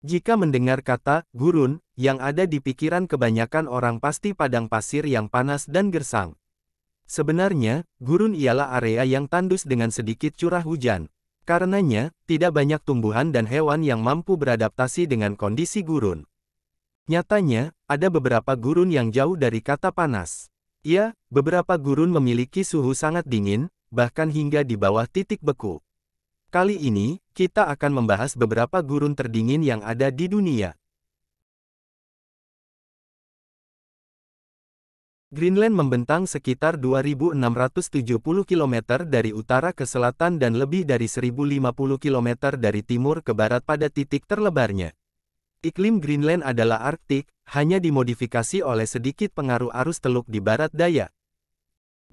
Jika mendengar kata gurun, yang ada di pikiran kebanyakan orang pasti padang pasir yang panas dan gersang. Sebenarnya, gurun ialah area yang tandus dengan sedikit curah hujan. Karenanya, tidak banyak tumbuhan dan hewan yang mampu beradaptasi dengan kondisi gurun. Nyatanya, ada beberapa gurun yang jauh dari kata panas. Ya, beberapa gurun memiliki suhu sangat dingin, bahkan hingga di bawah titik beku. Kali ini, kita akan membahas beberapa gurun terdingin yang ada di dunia. Greenland membentang sekitar 2.670 km dari utara ke selatan dan lebih dari 1.050 km dari timur ke barat pada titik terlebarnya. Iklim Greenland adalah Arktik, hanya dimodifikasi oleh sedikit pengaruh arus teluk di barat daya.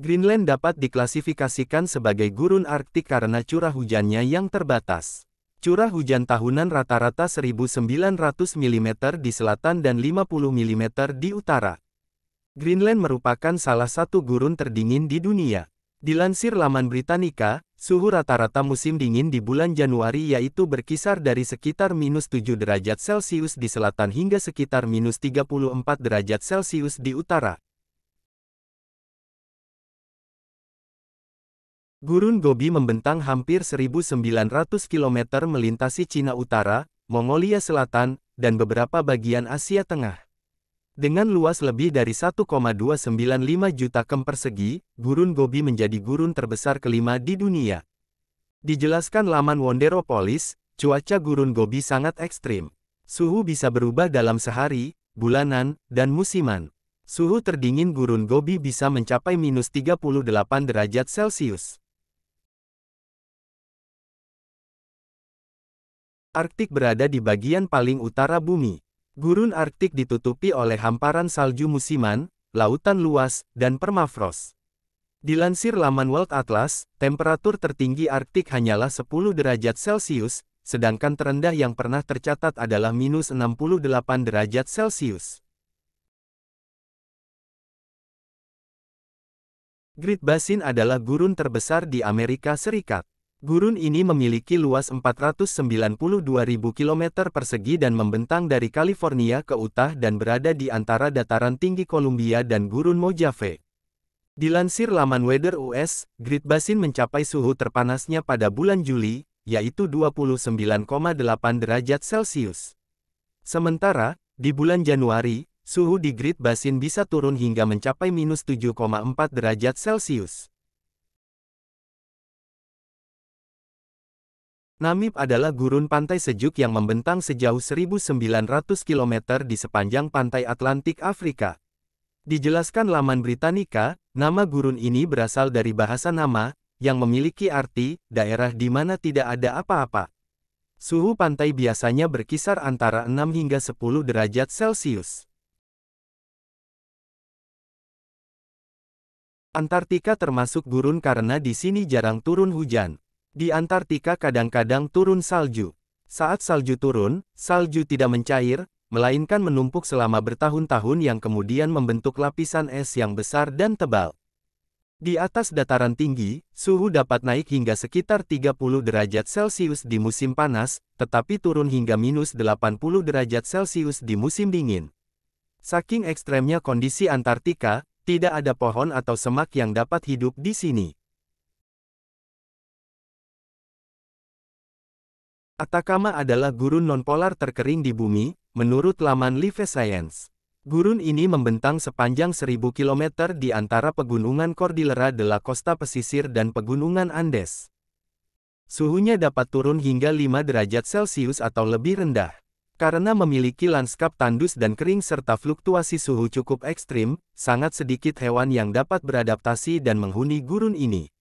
Greenland dapat diklasifikasikan sebagai gurun Arktik karena curah hujannya yang terbatas. Curah hujan tahunan rata-rata 1.900 mm di selatan dan 50 mm di utara. Greenland merupakan salah satu gurun terdingin di dunia. Dilansir laman Britannica, suhu rata-rata musim dingin di bulan Januari yaitu berkisar dari sekitar -7 derajat Celcius di selatan hingga sekitar -34 derajat Celcius di utara. Gurun Gobi membentang hampir 1.900 km melintasi Cina Utara, Mongolia Selatan, dan beberapa bagian Asia Tengah. Dengan luas lebih dari 1,295 juta km persegi, Gurun Gobi menjadi gurun terbesar kelima di dunia. Dijelaskan laman Wonderopolis, cuaca Gurun Gobi sangat ekstrim. Suhu bisa berubah dalam sehari, bulanan, dan musiman. Suhu terdingin Gurun Gobi bisa mencapai -38 derajat Celcius. Arktik berada di bagian paling utara bumi. Gurun Arktik ditutupi oleh hamparan salju musiman, lautan luas, dan permafrost. Dilansir laman World Atlas, temperatur tertinggi Arktik hanyalah 10 derajat Celcius, sedangkan terendah yang pernah tercatat adalah -68 derajat Celcius. Great Basin adalah gurun terbesar di Amerika Serikat. Gurun ini memiliki luas 492.000 km persegi dan membentang dari California ke Utah dan berada di antara dataran tinggi Columbia dan Gurun Mojave. Dilansir laman Weather US, Great Basin mencapai suhu terpanasnya pada bulan Juli, yaitu 29,8 derajat Celcius. Sementara, di bulan Januari, suhu di Great Basin bisa turun hingga mencapai -7,4 derajat Celcius. Namib adalah gurun pantai sejuk yang membentang sejauh 1.900 km di sepanjang pantai Atlantik Afrika. Dijelaskan laman Britannica, nama gurun ini berasal dari bahasa nama, yang memiliki arti, daerah di mana tidak ada apa-apa. Suhu pantai biasanya berkisar antara 6 hingga 10 derajat Celcius. Antartika termasuk gurun karena di sini jarang turun hujan. Di Antartika kadang-kadang turun salju. Saat salju turun, salju tidak mencair, melainkan menumpuk selama bertahun-tahun yang kemudian membentuk lapisan es yang besar dan tebal. Di atas dataran tinggi, suhu dapat naik hingga sekitar 30 derajat Celcius di musim panas, tetapi turun hingga -80 derajat Celcius di musim dingin. Saking ekstremnya kondisi Antartika, tidak ada pohon atau semak yang dapat hidup di sini. Atacama adalah gurun nonpolar terkering di bumi, menurut laman Live Science. Gurun ini membentang sepanjang 1.000 km di antara pegunungan Cordillera de la Costa pesisir dan pegunungan Andes. Suhunya dapat turun hingga 5 derajat Celcius atau lebih rendah. Karena memiliki lanskap tandus dan kering serta fluktuasi suhu cukup ekstrim, sangat sedikit hewan yang dapat beradaptasi dan menghuni gurun ini.